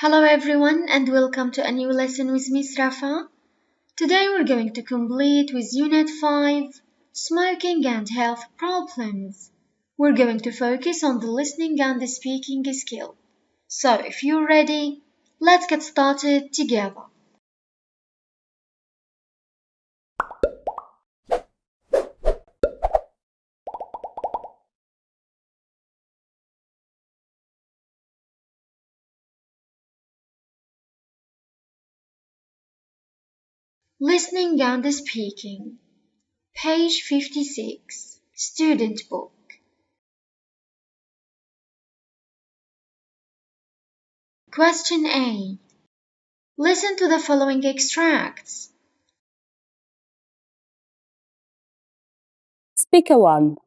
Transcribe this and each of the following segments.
Hello everyone and welcome to a new lesson with Miss Rafa. Today we're going to complete with Unit 5, Smoking and Health Problems. We're going to focus on the listening and the speaking skill. So if you're ready, let's get started together. Listening and speaking. Page 56. Student book. Question A. Listen to the following extracts. Speaker 1.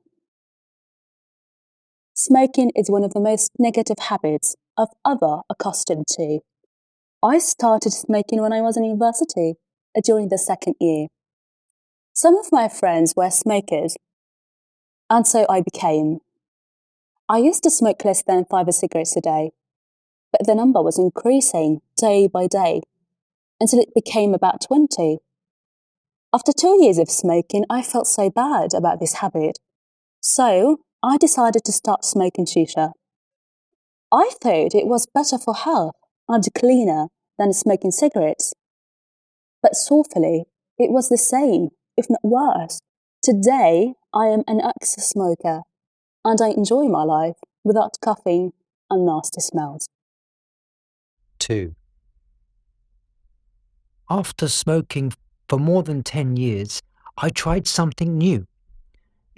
Smoking is one of the most negative habits of other accustomed to. I started smoking when I was in university, during the second year. Some of my friends were smokers, and so I became. I used to smoke less than 5 cigarettes a day, but the number was increasing day by day until it became about 20. After 2 years of smoking, I felt so bad about this habit, so I decided to start smoking shisha. I thought it was better for health and cleaner than smoking cigarettes. But soulfully, it was the same, if not worse. Today, I am an ex-smoker, and I enjoy my life without coughing and nasty smells. 2. After smoking for more than 10 years, I tried something new.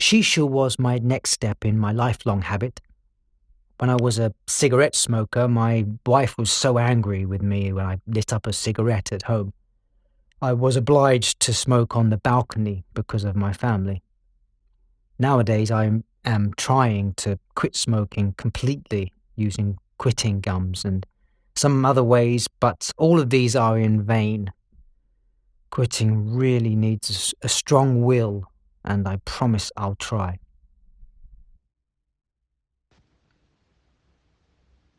Shisha was my next step in my lifelong habit. When I was a cigarette smoker, my wife was so angry with me when I lit up a cigarette at home. I was obliged to smoke on the balcony because of my family. Nowadays, I am trying to quit smoking completely using quitting gums and some other ways, but all of these are in vain. Quitting really needs a strong will, and I promise I'll try.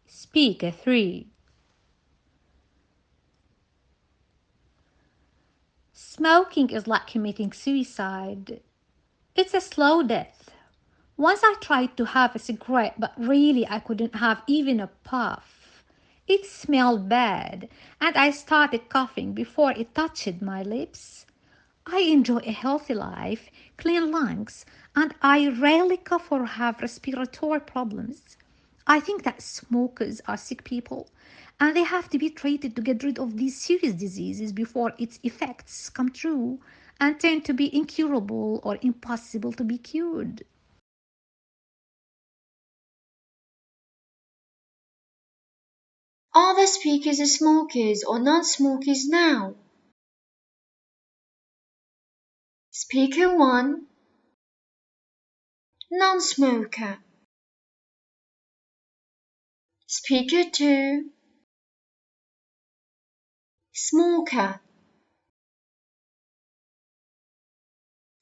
Speaker 3. Smoking is like committing suicide. It's a slow death. Once I tried to have a cigarette, but really I couldn't have even a puff. It smelled bad, and I started coughing before it touched my lips. I enjoy a healthy life, clean lungs, and I rarely cough or have respiratory problems. I think that smokers are sick people and they have to be treated to get rid of these serious diseases before its effects come true and turn to be incurable or impossible to be cured. Are the speakers smokers or non-smokers now? Speaker 1. Non-smoker. Speaker 2. Smoker.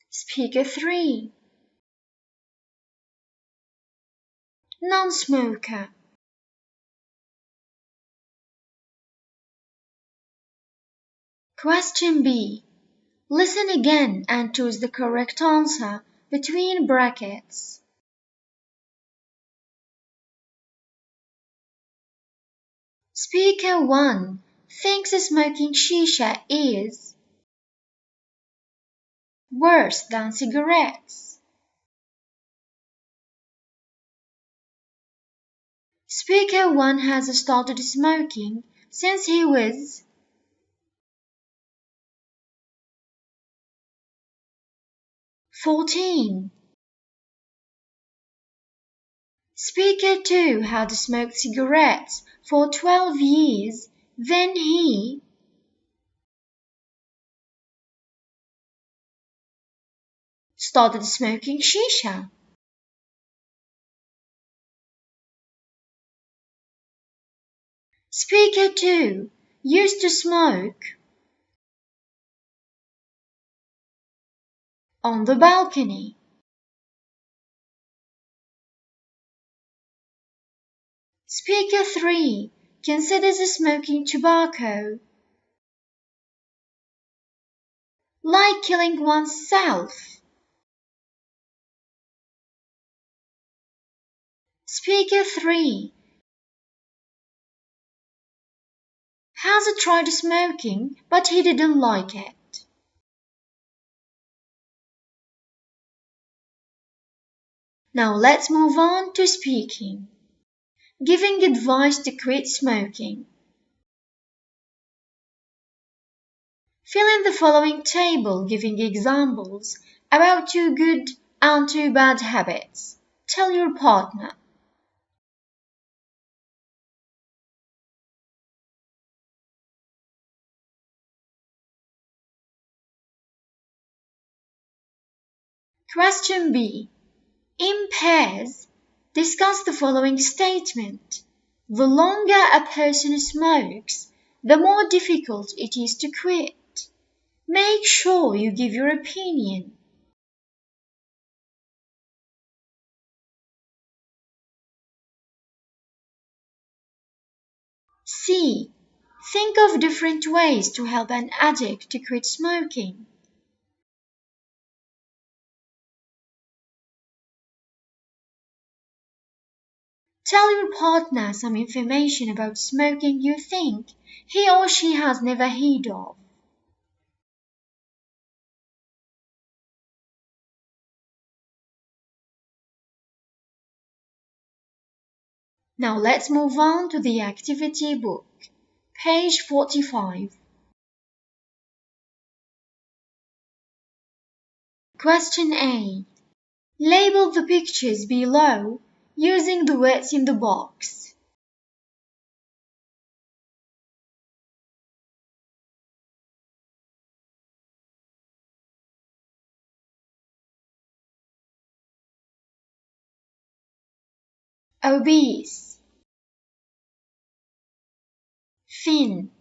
Speaker 3. Non-smoker. Question B. Listen again and choose the correct answer between brackets. Speaker 1 thinks smoking shisha is worse than cigarettes. Speaker 1 has started smoking since he was 14. Speaker 2 had smoked cigarettes for 12 years, then he started smoking shisha. Speaker 2 used to smoke on the balcony. Speaker 3 considers smoking tobacco like killing oneself. Speaker 3 has tried smoking, but he didn't like it. Now let's move on to speaking. Giving advice to quit smoking. Fill in the following table giving examples about 2 good and 2 bad habits. Tell your partner. Question B. In pairs, discuss the following statement. The longer a person smokes, the more difficult it is to quit. Make sure you give your opinion. C. Think of different ways to help an addict to quit smoking. Tell your partner some information about smoking you think he or she has never heard of. Now let's move on to the activity book, page 45. Question A. Label the pictures below using the words in the box. Obese, thin,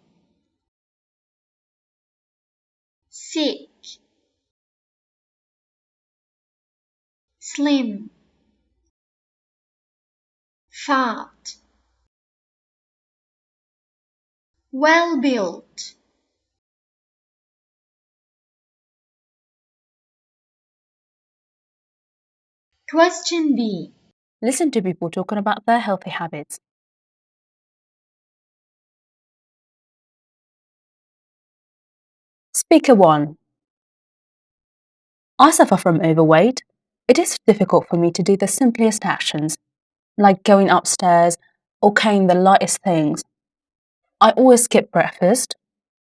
sick, slim, fat, well-built. Question B. Listen to people talking about their healthy habits. Speaker 1. I suffer from overweight. It is difficult for me to do the simplest actions, like going upstairs or carrying the lightest things. I always skip breakfast,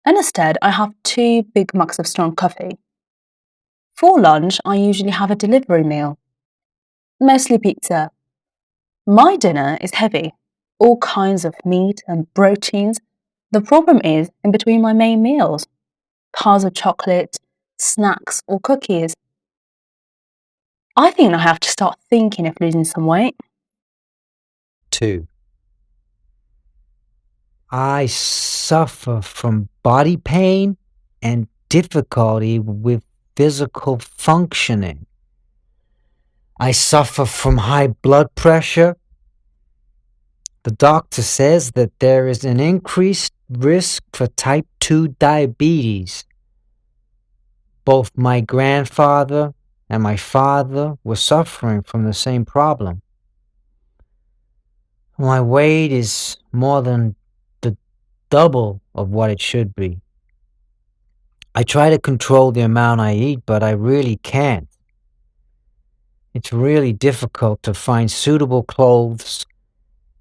and instead I have 2 big mugs of strong coffee. For lunch, I usually have a delivery meal, mostly pizza. My dinner is heavy, all kinds of meat and proteins. The problem is in between my main meals, piles of chocolate, snacks or cookies. I think I have to start thinking of losing some weight. 2. I suffer from body pain and difficulty with physical functioning. I suffer from high blood pressure. The doctor says that there is an increased risk for type 2 diabetes. Both my grandfather and my father were suffering from the same problem. My weight is more than the double of what it should be. I try to control the amount I eat, but I really can't. It's really difficult to find suitable clothes,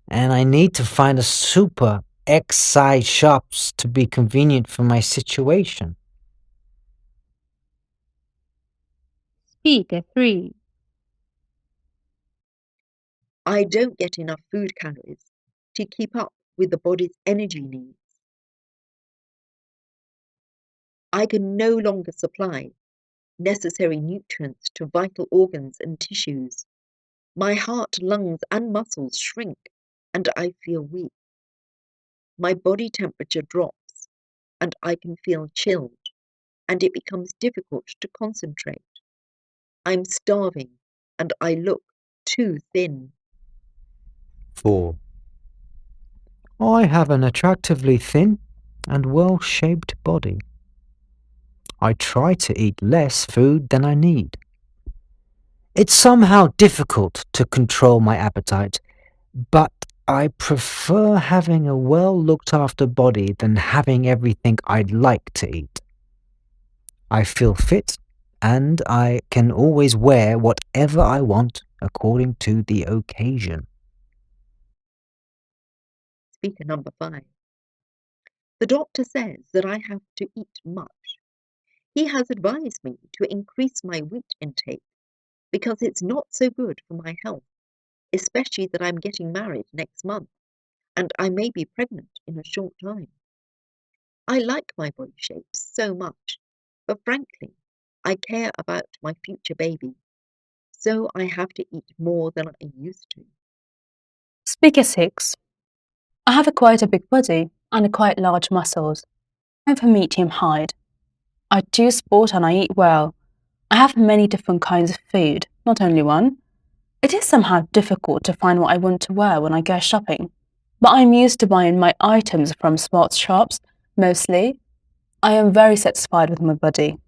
and I need to find a super X-size shops to be convenient for my situation. Speaker 3. I don't get enough food calories to keep up with the body's energy needs. I can no longer supply necessary nutrients to vital organs and tissues. My heart, lungs, and muscles shrink, and I feel weak. My body temperature drops, and I can feel chilled, and it becomes difficult to concentrate. I'm starving, and I look too thin. 4. I have an attractively thin and well-shaped body. I try to eat less food than I need. It's somehow difficult to control my appetite, but I prefer having a well-looked-after body than having everything I'd like to eat. I feel fit, and I can always wear whatever I want according to the occasion. Speaker number 5. The doctor says that I have to eat much. He has advised me to increase my wheat intake because it's not so good for my health, especially that I'm getting married next month and I may be pregnant in a short time. I like my body shape so much, but frankly, I care about my future baby, so I have to eat more than I used to. Speaker 6. I have quite a big body and quite large muscles. I'm of a medium height. I do sport and I eat well. I have many different kinds of food, not only one. It is somehow difficult to find what I want to wear when I go shopping, but I'm used to buying my items from sports shops, mostly. I am very satisfied with my body.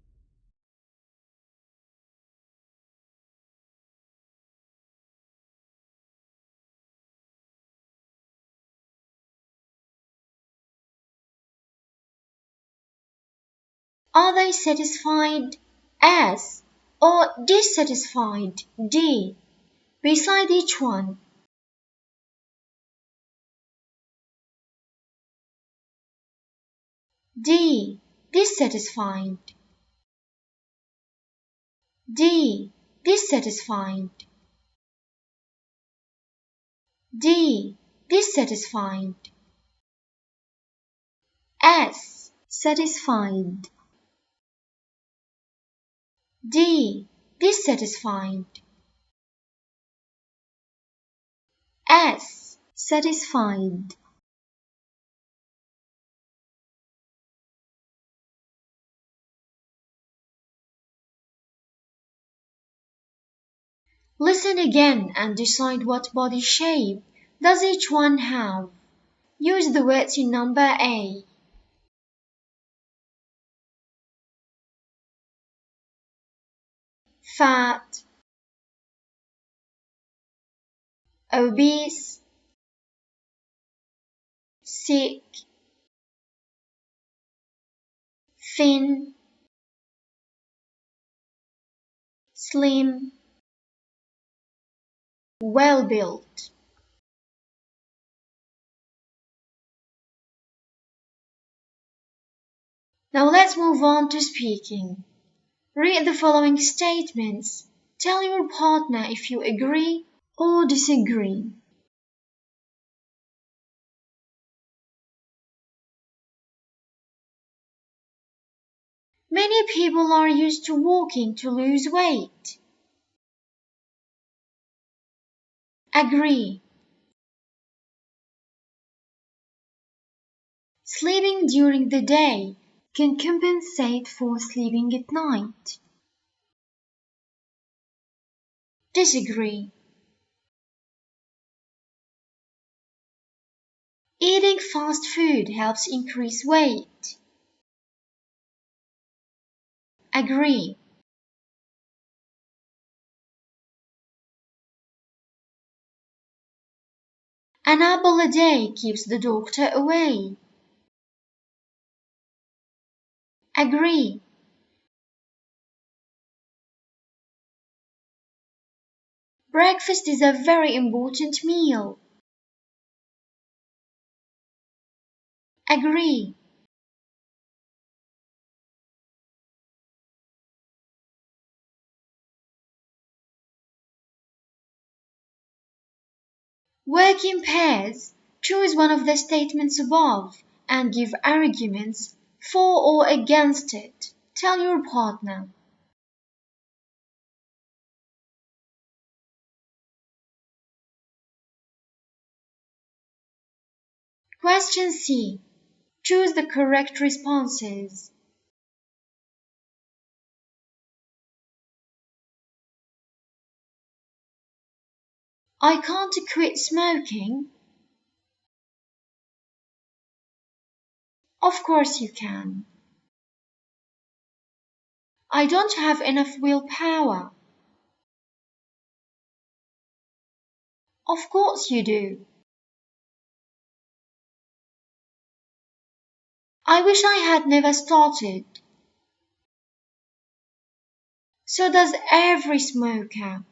Are they satisfied? S. Or dissatisfied? D. Beside each one. D. Dissatisfied. D. Dissatisfied. D. Dissatisfied. S. Satisfied. D. Dissatisfied. S. Satisfied. Listen again and decide what body shape does each one have. Use the words in number A. Fat, obese, sick, thin, slim, well-built. Now let's move on to speaking. Read the following statements. Tell your partner if you agree or disagree. Many people are used to walking to lose weight. Agree. Sleeping during the day can compensate for sleeping at night. Disagree. Eating fast food helps increase weight. Agree. An apple a day keeps the doctor away. Agree. Breakfast is a very important meal. Agree. Work in pairs. Choose one of the statements above and give arguments for or against it. Tell your partner. Question C. Choose the correct responses. I can't quit smoking. Of course you can. I don't have enough willpower. Of course you do. I wish I had never started. So does every smoker.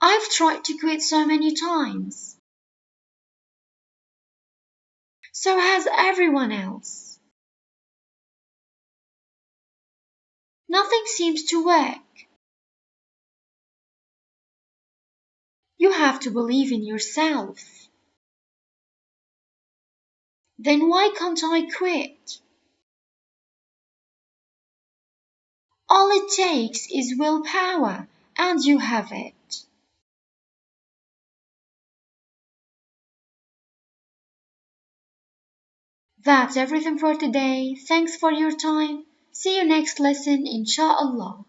I've tried to quit so many times. So has everyone else. Nothing seems to work. You have to believe in yourself. Then why can't I quit? All it takes is willpower, and you have it. That's everything for today. Thanks for your time. See you next lesson, inshallah.